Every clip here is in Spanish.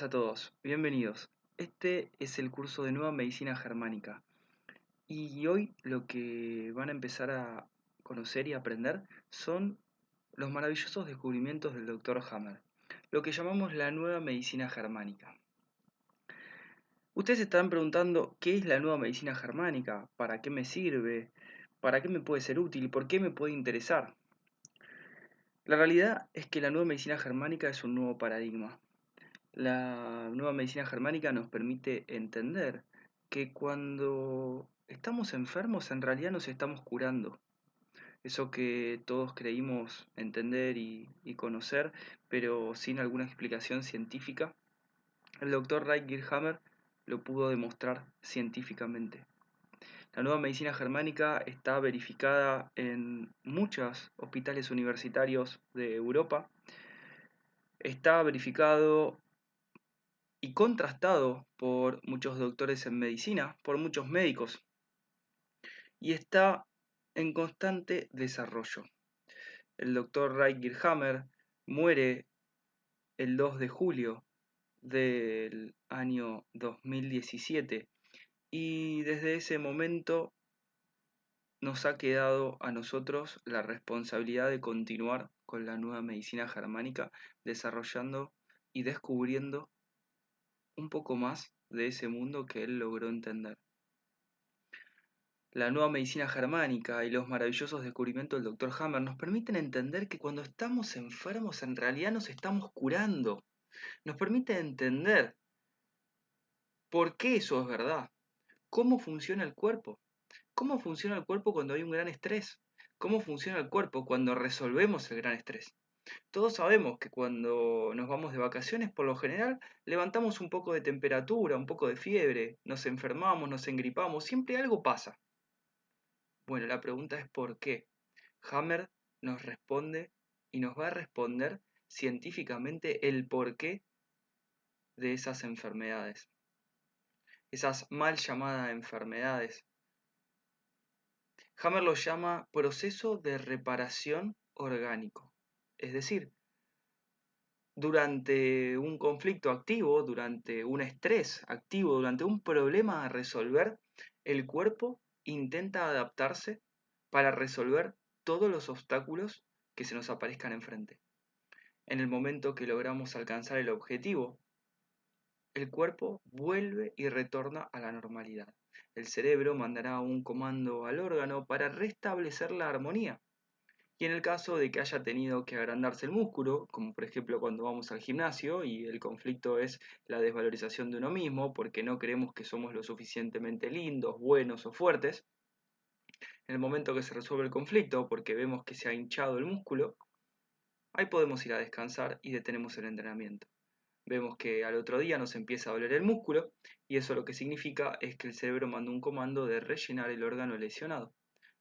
buenas a todos, bienvenidos. Este es el curso de Nueva Medicina Germánica y hoy lo que van a empezar a conocer y aprender son los maravillosos descubrimientos del Dr. Hammer, lo que llamamos la Nueva Medicina Germánica. Ustedes se estarán preguntando qué es la Nueva Medicina Germánica, para qué me sirve, para qué me puede ser útil, por qué me puede interesar. La realidad es que la Nueva Medicina Germánica es un nuevo paradigma. La nueva medicina germánica nos permite entender que cuando estamos enfermos en realidad nos estamos curando. Eso que todos creímos entender y conocer, pero sin alguna explicación científica, el doctor Rutger Hammer lo pudo demostrar científicamente. La nueva medicina germánica está verificada en muchos hospitales universitarios de Europa. Está verificado y contrastado por muchos doctores en medicina, por muchos médicos, y está en constante desarrollo. El doctor Rutger Hammer muere el 2 de julio del año 2017 y desde ese momento nos ha quedado a nosotros la responsabilidad de continuar con la nueva medicina germánica, desarrollando y descubriendo un poco más de ese mundo que él logró entender. La nueva medicina germánica y los maravillosos descubrimientos del Dr. Hammer nos permiten entender que cuando estamos enfermos en realidad nos estamos curando. Nos permite entender por qué eso es verdad, cómo funciona el cuerpo, cómo funciona el cuerpo cuando hay un gran estrés, cómo funciona el cuerpo cuando resolvemos el gran estrés. Todos sabemos que cuando nos vamos de vacaciones, por lo general, levantamos un poco de temperatura, un poco de fiebre, nos enfermamos, nos engripamos, siempre algo pasa. Bueno, la pregunta es ¿por qué? Hammer nos responde y nos va a responder científicamente el porqué de esas enfermedades, esas mal llamadas enfermedades. Hammer lo llama proceso de reparación orgánico, es decir, durante un conflicto activo, durante un estrés activo, durante un problema a resolver, el cuerpo intenta adaptarse para resolver todos los obstáculos que se nos aparezcan enfrente. En el momento que logramos alcanzar el objetivo, el cuerpo vuelve y retorna a la normalidad. El cerebro mandará un comando al órgano para restablecer la armonía. Y en el caso de que haya tenido que agrandarse el músculo, como por ejemplo cuando vamos al gimnasio y el conflicto es la desvalorización de uno mismo porque no creemos que somos lo suficientemente lindos, buenos o fuertes, en el momento que se resuelve el conflicto porque vemos que se ha hinchado el músculo, ahí podemos ir a descansar y detenemos el entrenamiento. Vemos que al otro día nos empieza a doler el músculo y eso lo que significa es que el cerebro manda un comando de rellenar el órgano lesionado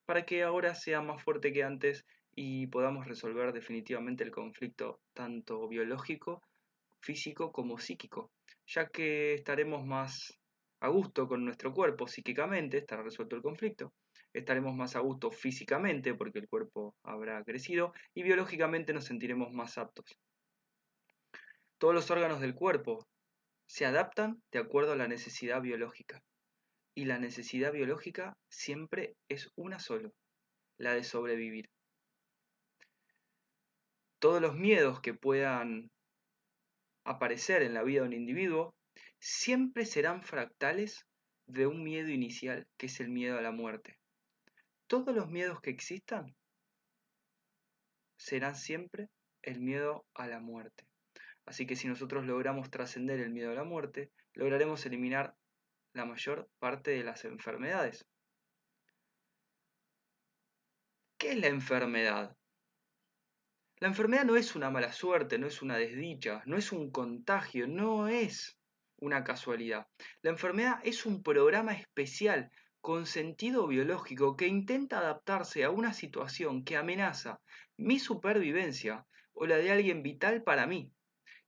para que ahora sea más fuerte que antes y podamos resolver definitivamente el conflicto tanto biológico, físico como psíquico, ya que estaremos más a gusto con nuestro cuerpo psíquicamente, estará resuelto el conflicto, estaremos más a gusto físicamente porque el cuerpo habrá crecido y biológicamente nos sentiremos más aptos. Todos los órganos del cuerpo se adaptan de acuerdo a la necesidad biológica y la necesidad biológica siempre es una sola, la de sobrevivir. Todos los miedos que puedan aparecer en la vida de un individuo siempre serán fractales de un miedo inicial, que es el miedo a la muerte. Todos los miedos que existan serán siempre el miedo a la muerte. Así que si nosotros logramos trascender el miedo a la muerte, lograremos eliminar la mayor parte de las enfermedades. ¿Qué es la enfermedad? La enfermedad no es una mala suerte, no es una desdicha, no es un contagio, no es una casualidad. La enfermedad es un programa especial con sentido biológico que intenta adaptarse a una situación que amenaza mi supervivencia o la de alguien vital para mí,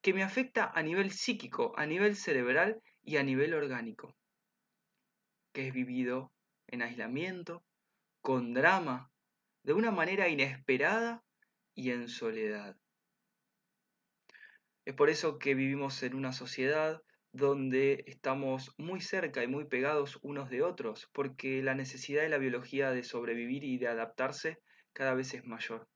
que me afecta a nivel psíquico, a nivel cerebral y a nivel orgánico, que es vivido en aislamiento, con drama, de una manera inesperada y en soledad. Es por eso que vivimos en una sociedad donde estamos muy cerca y muy pegados unos de otros, porque la necesidad de la biología de sobrevivir y de adaptarse cada vez es mayor.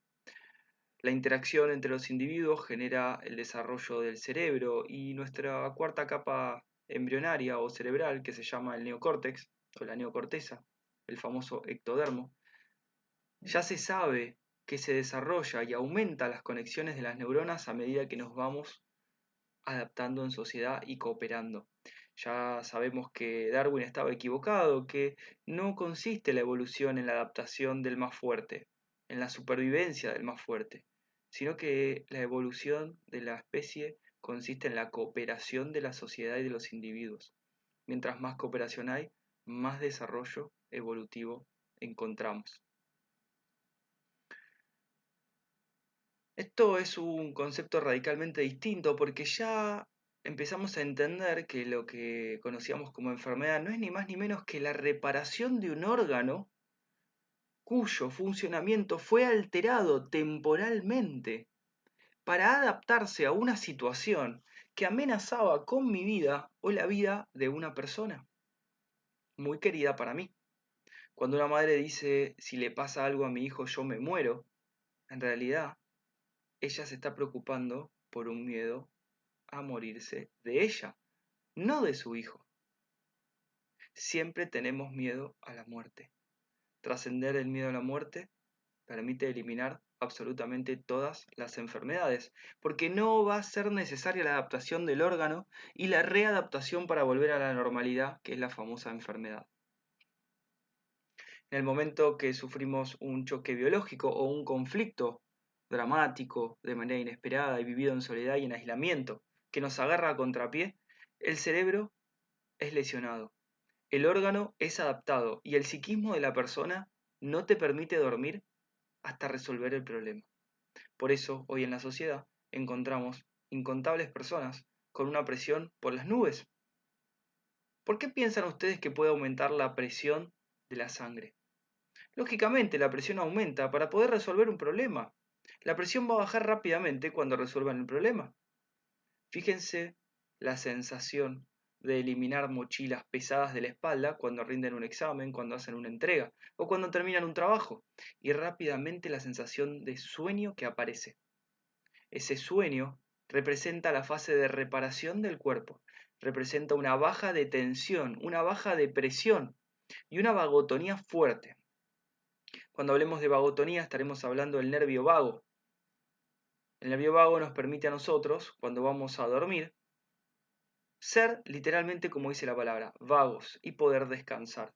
La interacción entre los individuos genera el desarrollo del cerebro y nuestra cuarta capa embrionaria o cerebral, que se llama el neocórtex o la neocorteza, el famoso ectodermo, ya se sabe que se desarrolla y aumenta las conexiones de las neuronas a medida que nos vamos adaptando en sociedad y cooperando. Ya sabemos que Darwin estaba equivocado, que no consiste la evolución en la adaptación del más fuerte, en la supervivencia del más fuerte, sino que la evolución de la especie consiste en la cooperación de la sociedad y de los individuos. Mientras más cooperación hay, más desarrollo evolutivo encontramos. Esto es un concepto radicalmente distinto porque ya empezamos a entender que lo que conocíamos como enfermedad no es ni más ni menos que la reparación de un órgano cuyo funcionamiento fue alterado temporalmente para adaptarse a una situación que amenazaba con mi vida o la vida de una persona muy querida para mí. Cuando una madre dice, si le pasa algo a mi hijo yo me muero, en realidad ella se está preocupando por un miedo a morirse de ella, no de su hijo. Siempre tenemos miedo a la muerte. Trascender el miedo a la muerte permite eliminar absolutamente todas las enfermedades, porque no va a ser necesaria la adaptación del órgano y la readaptación para volver a la normalidad, que es la famosa enfermedad. En el momento que sufrimos un choque biológico o un conflicto dramático de manera inesperada y vivido en soledad y en aislamiento, que nos agarra a contrapié, el cerebro es lesionado, el órgano es adaptado y el psiquismo de la persona no te permite dormir hasta resolver el problema. Por eso, hoy en la sociedad encontramos incontables personas con una presión por las nubes. ¿Por qué piensan ustedes que puede aumentar la presión de la sangre? Lógicamente, la presión aumenta para poder resolver un problema. La presión va a bajar rápidamente cuando resuelvan el problema. Fíjense la sensación de eliminar mochilas pesadas de la espalda cuando rinden un examen, cuando hacen una entrega o cuando terminan un trabajo, y rápidamente la sensación de sueño que aparece. Ese sueño representa la fase de reparación del cuerpo, representa una baja de tensión, una baja de presión y una vagotonía fuerte. Cuando hablemos de vagotonía estaremos hablando del nervio vago. El nervio vago nos permite a nosotros, cuando vamos a dormir, ser literalmente como dice la palabra, vagos y poder descansar,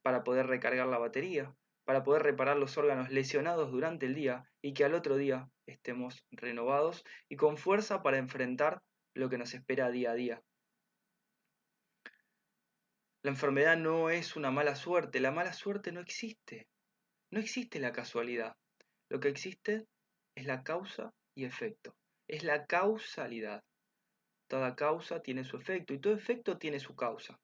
para poder recargar la batería, para poder reparar los órganos lesionados durante el día y que al otro día estemos renovados y con fuerza para enfrentar lo que nos espera día a día. La enfermedad no es una mala suerte, la mala suerte no existe, no existe la casualidad. Lo que existe es la causa y efecto, es la causalidad. Toda causa tiene su efecto y todo efecto tiene su causa.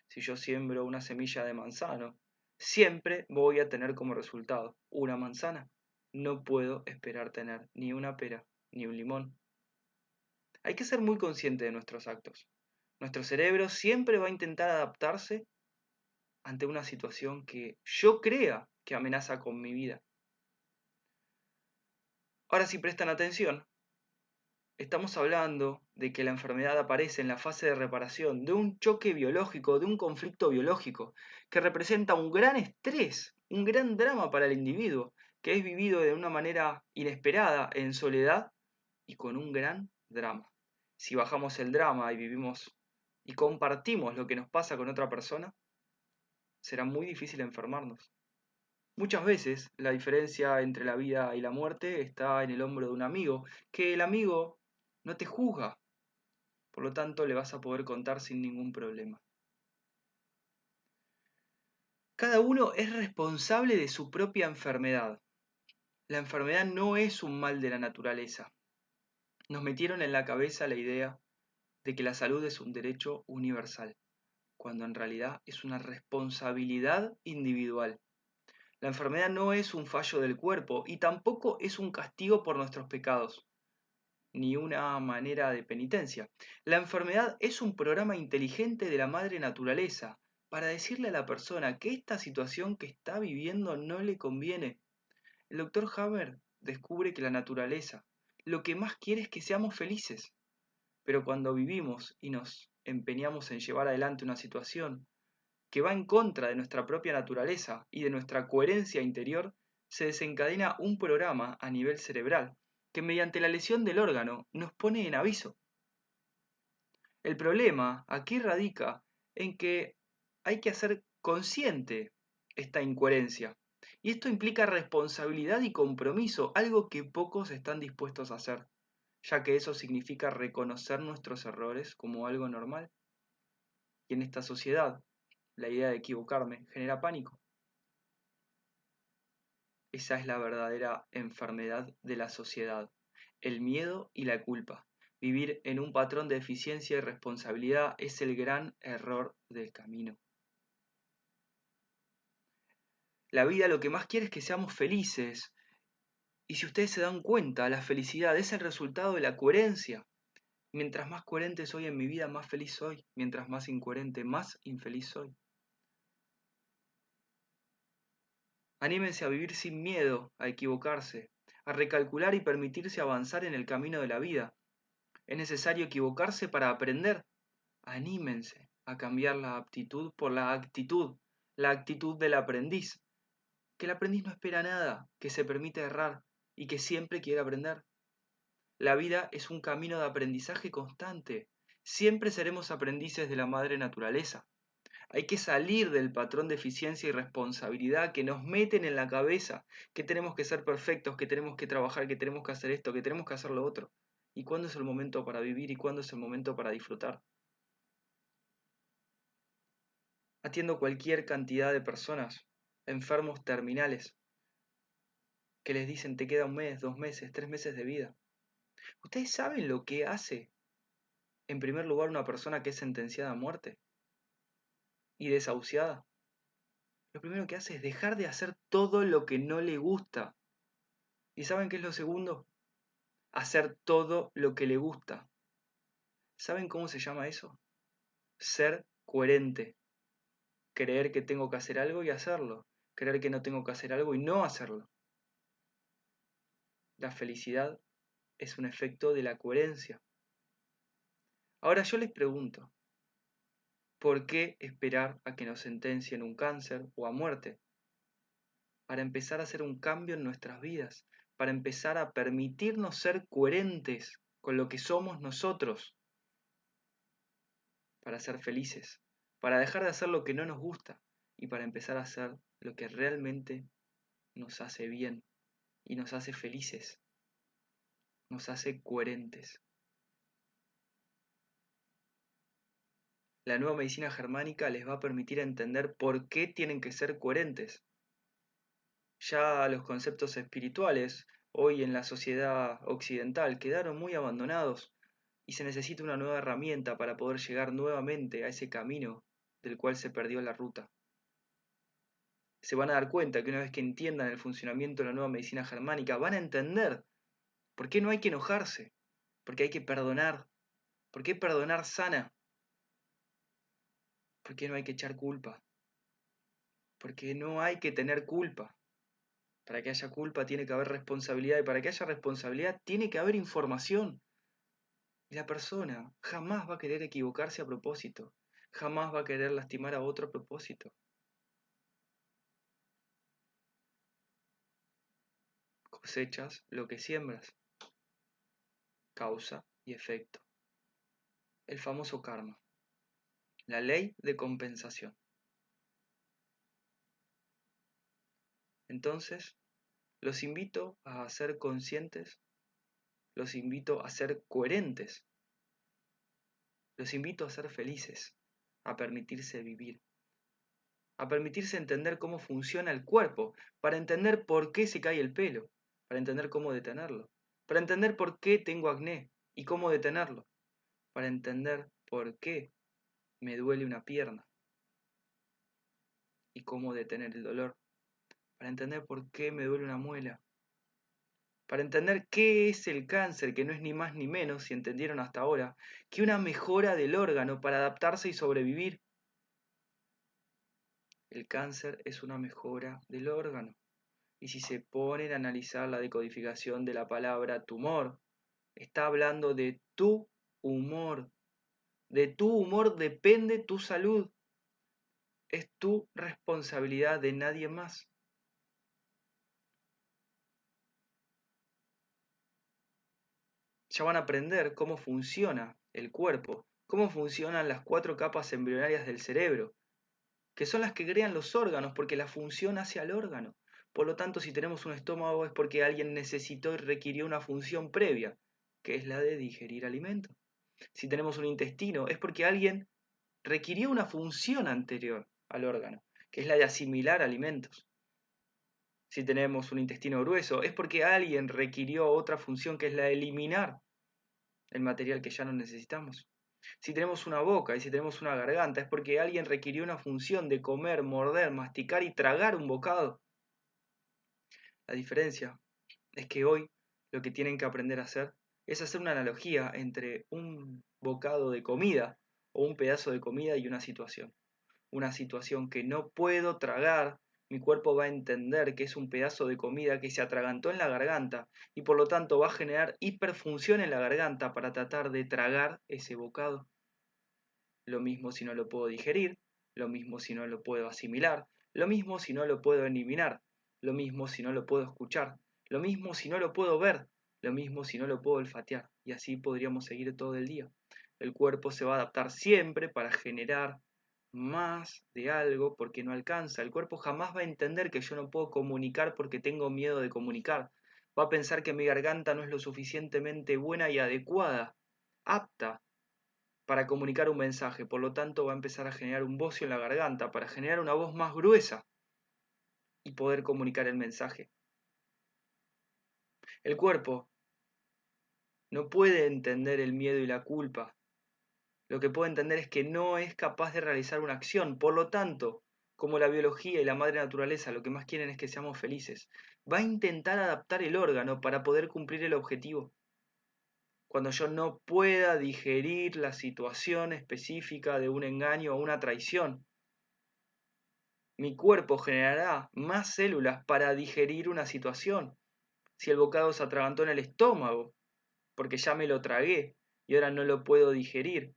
Si yo siembro una semilla de manzano, siempre voy a tener como resultado una manzana. No puedo esperar tener ni una pera ni un limón. Hay que ser muy consciente de nuestros actos. Nuestro cerebro siempre va a intentar adaptarse ante una situación que yo crea que amenaza con mi vida. Ahora, si prestan atención, estamos hablando de que la enfermedad aparece en la fase de reparación de un choque biológico, de un conflicto biológico, que representa un gran estrés, un gran drama para el individuo, que es vivido de una manera inesperada, en soledad y con un gran drama. Si bajamos el drama y vivimos y compartimos lo que nos pasa con otra persona, será muy difícil enfermarnos. Muchas veces la diferencia entre la vida y la muerte está en el hombro de un amigo, que el amigo no te juzga, por lo tanto le vas a poder contar sin ningún problema. Cada uno es responsable de su propia enfermedad. La enfermedad no es un mal de la naturaleza. Nos metieron en la cabeza la idea de que la salud es un derecho universal, cuando en realidad es una responsabilidad individual. La enfermedad no es un fallo del cuerpo y tampoco es un castigo por nuestros pecados. ni una manera de penitencia. La enfermedad es un programa inteligente de la madre naturaleza para decirle a la persona que esta situación que está viviendo no le conviene. El doctor Hammer descubre que la naturaleza lo que más quiere es que seamos felices, pero cuando vivimos y nos empeñamos en llevar adelante una situación que va en contra de nuestra propia naturaleza y de nuestra coherencia interior, se desencadena un programa a nivel cerebral que mediante la lesión del órgano nos pone en aviso. El problema aquí radica en que hay que hacer consciente esta incoherencia. Y esto implica responsabilidad y compromiso, algo que pocos están dispuestos a hacer, ya que eso significa reconocer nuestros errores como algo normal. Y en esta sociedad, la idea de equivocarme genera pánico. Esa es la verdadera enfermedad de la sociedad, el miedo y la culpa. Vivir en un patrón de eficiencia y responsabilidad es el gran error del camino. La vida lo que más quiere es que seamos felices. Y si ustedes se dan cuenta, la felicidad es el resultado de la coherencia. Mientras más coherente soy en mi vida, más feliz soy. Mientras más incoherente, más infeliz soy. Anímense a vivir sin miedo a equivocarse, a recalcular y permitirse avanzar en el camino de la vida. Es necesario equivocarse para aprender. Anímense a cambiar la aptitud por la actitud del aprendiz. Que el aprendiz no espera nada, que se permite errar y que siempre quiere aprender. La vida es un camino de aprendizaje constante. Siempre seremos aprendices de la madre naturaleza. Hay que salir del patrón de eficiencia y responsabilidad que nos meten en la cabeza, que tenemos que ser perfectos, que tenemos que trabajar, que tenemos que hacer esto, que tenemos que hacer lo otro. ¿Y cuándo es el momento para vivir y cuándo es el momento para disfrutar? Atiendo cualquier cantidad de personas, enfermos terminales, que les dicen te queda un mes, 2 meses, 3 meses de vida. ¿Ustedes saben lo que hace, en primer lugar, una persona que es sentenciada a muerte y desahuciada? Lo primero que hace es dejar de hacer todo lo que no le gusta. ¿Y saben qué es lo segundo? Hacer todo lo que le gusta. ¿Saben cómo se llama eso? Ser coherente. Creer que tengo que hacer algo y hacerlo. Creer que no tengo que hacer algo y no hacerlo. La felicidad es un efecto de la coherencia. Ahora yo les pregunto, ¿por qué esperar a que nos sentencien un cáncer o a muerte? Para empezar a hacer un cambio en nuestras vidas, para empezar a permitirnos ser coherentes con lo que somos nosotros, para ser felices, para dejar de hacer lo que no nos gusta y para empezar a hacer lo que realmente nos hace bien y nos hace felices, nos hace coherentes. La nueva medicina germánica les va a permitir entender por qué tienen que ser coherentes. Ya los conceptos espirituales, hoy en la sociedad occidental, quedaron muy abandonados y se necesita una nueva herramienta para poder llegar nuevamente a ese camino del cual se perdió la ruta. Se van a dar cuenta que una vez que entiendan el funcionamiento de la nueva medicina germánica, van a entender por qué no hay que enojarse, por qué hay que perdonar, por qué perdonar sana, por qué no hay que echar culpa, por qué no hay que tener culpa. Para que haya culpa tiene que haber responsabilidad y para que haya responsabilidad tiene que haber información. Y la persona jamás va a querer equivocarse a propósito, jamás va a querer lastimar a otro a propósito. Cosechas lo que siembras, causa y efecto. El famoso karma, la ley de compensación. Entonces, los invito a ser conscientes, los invito a ser coherentes, los invito a ser felices, a permitirse vivir, a permitirse entender cómo funciona el cuerpo, para entender por qué se cae el pelo, para entender cómo detenerlo, para entender por qué tengo acné y cómo detenerlo, para entender por qué me duele una pierna y cómo detener el dolor, para entender por qué me duele una muela para entender qué es el cáncer, que no es ni más ni menos, si entendieron hasta ahora, que una mejora del órgano para adaptarse y sobrevivir. El cáncer es una mejora del órgano. Y si se ponen a analizar la decodificación de la palabra tumor, está hablando de tu humor. De tu humor depende tu salud. Es tu responsabilidad, de nadie más. Ya van a aprender cómo funciona el cuerpo, cómo funcionan las 4 capas embrionarias del cerebro, que son las que crean los órganos, porque la función hace al órgano. Por lo tanto, si tenemos un estómago es porque alguien necesitó y requirió una función previa, que es la de digerir alimentos. Si tenemos un intestino es porque alguien requirió una función anterior al órgano, que es la de asimilar alimentos. Si tenemos un intestino grueso es porque alguien requirió otra función, que es la de eliminar el material que ya no necesitamos. Si tenemos una boca y si tenemos una garganta es porque alguien requirió una función de comer, morder, masticar y tragar un bocado. La diferencia es que hoy lo que tienen que aprender a hacer es hacer una analogía entre un bocado de comida o un pedazo de comida y una situación. Una situación que no puedo tragar, mi cuerpo va a entender que es un pedazo de comida que se atragantó en la garganta y por lo tanto va a generar hiperfunción en la garganta para tratar de tragar ese bocado. Lo mismo si no lo puedo digerir, lo mismo si no lo puedo asimilar, lo mismo si no lo puedo eliminar, lo mismo si no lo puedo escuchar, lo mismo si no lo puedo ver, lo mismo si no lo puedo olfatear, y así podríamos seguir todo el día. El cuerpo se va a adaptar siempre para generar más de algo porque no alcanza. El cuerpo jamás va a entender que yo no puedo comunicar porque tengo miedo de comunicar. Va a pensar que mi garganta no es lo suficientemente buena y adecuada, apta para comunicar un mensaje. Por lo tanto, va a empezar a generar un bocio en la garganta para generar una voz más gruesa y poder comunicar el mensaje. El cuerpo no puede entender el miedo y la culpa. Lo que puede entender es que no es capaz de realizar una acción. Por lo tanto, como la biología y la madre naturaleza lo que más quieren es que seamos felices, va a intentar adaptar el órgano para poder cumplir el objetivo. Cuando yo no pueda digerir la situación específica de un engaño o una traición, mi cuerpo generará más células para digerir una situación. Si el bocado se atragantó en el estómago, porque ya me lo tragué y ahora no lo puedo digerir,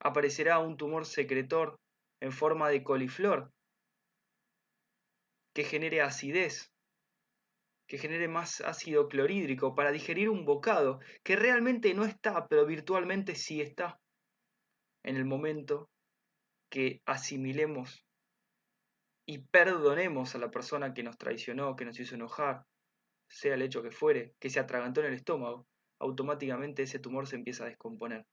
aparecerá un tumor secretor en forma de coliflor que genere acidez, que genere más ácido clorhídrico para digerir un bocado que realmente no está, pero virtualmente sí está. En el momento que asimilemos y perdonemos a la persona que nos traicionó, que nos hizo enojar, sea el hecho que fuere, que se atragantó en el estómago, automáticamente ese tumor se empieza a descomponer,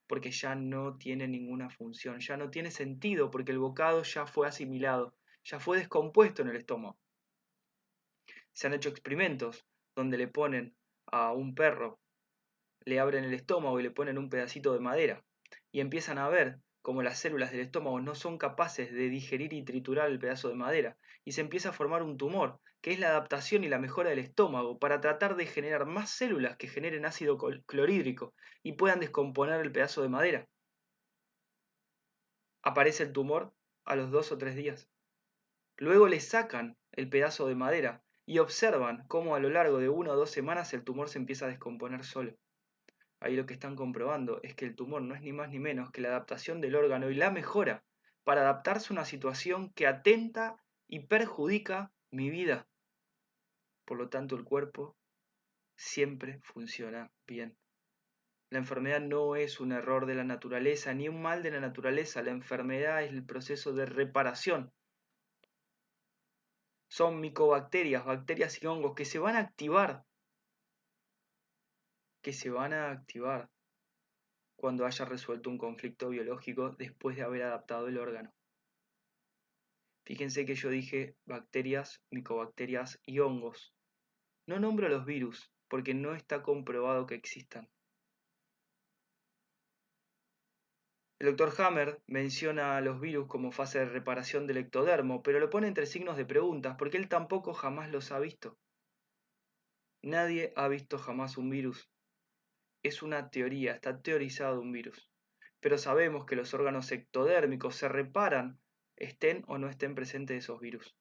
porque ya no tiene ninguna función, ya no tiene sentido, porque el bocado ya fue asimilado, ya fue descompuesto en el estómago. Se han hecho experimentos donde le ponen a un perro, le abren el estómago y le ponen un pedacito de madera, y empiezan a ver cómo las células del estómago no son capaces de digerir y triturar el pedazo de madera, y se empieza a formar un tumor, que es la adaptación y la mejora del estómago, para tratar de generar más células que generen ácido clorhídrico y puedan descomponer el pedazo de madera. Aparece el tumor a los 2 o 3 días. Luego le sacan el pedazo de madera y observan cómo a lo largo de 1 o 2 semanas el tumor se empieza a descomponer solo. Ahí lo que están comprobando es que el tumor no es ni más ni menos que la adaptación del órgano y la mejora para adaptarse a una situación que atenta y perjudica mi vida. Por lo tanto, el cuerpo siempre funciona bien. La enfermedad no es un error de la naturaleza ni un mal de la naturaleza. La enfermedad es el proceso de reparación. Son micobacterias, bacterias y hongos que se van a activar, cuando haya resuelto un conflicto biológico después de haber adaptado el órgano. Fíjense que yo dije bacterias, micobacterias y hongos. No nombro los virus porque no está comprobado que existan. El doctor Hammer menciona a los virus como fase de reparación del ectodermo, pero lo pone entre signos de preguntas porque él tampoco jamás los ha visto. Nadie ha visto jamás un virus. Es una teoría, está teorizado un virus. Pero sabemos que los órganos ectodérmicos se reparan, estén o no estén presentes esos virus.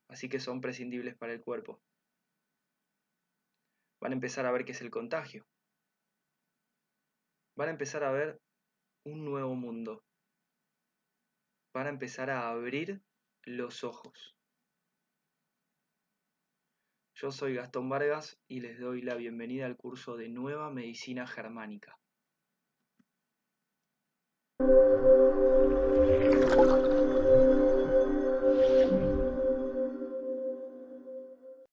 Así que son prescindibles para el cuerpo. Van a empezar a ver qué es el contagio. Van a empezar a ver un nuevo mundo. Van a empezar a abrir los ojos. Yo soy Gastón Vargas y les doy la bienvenida al curso de Nueva Medicina Germánica.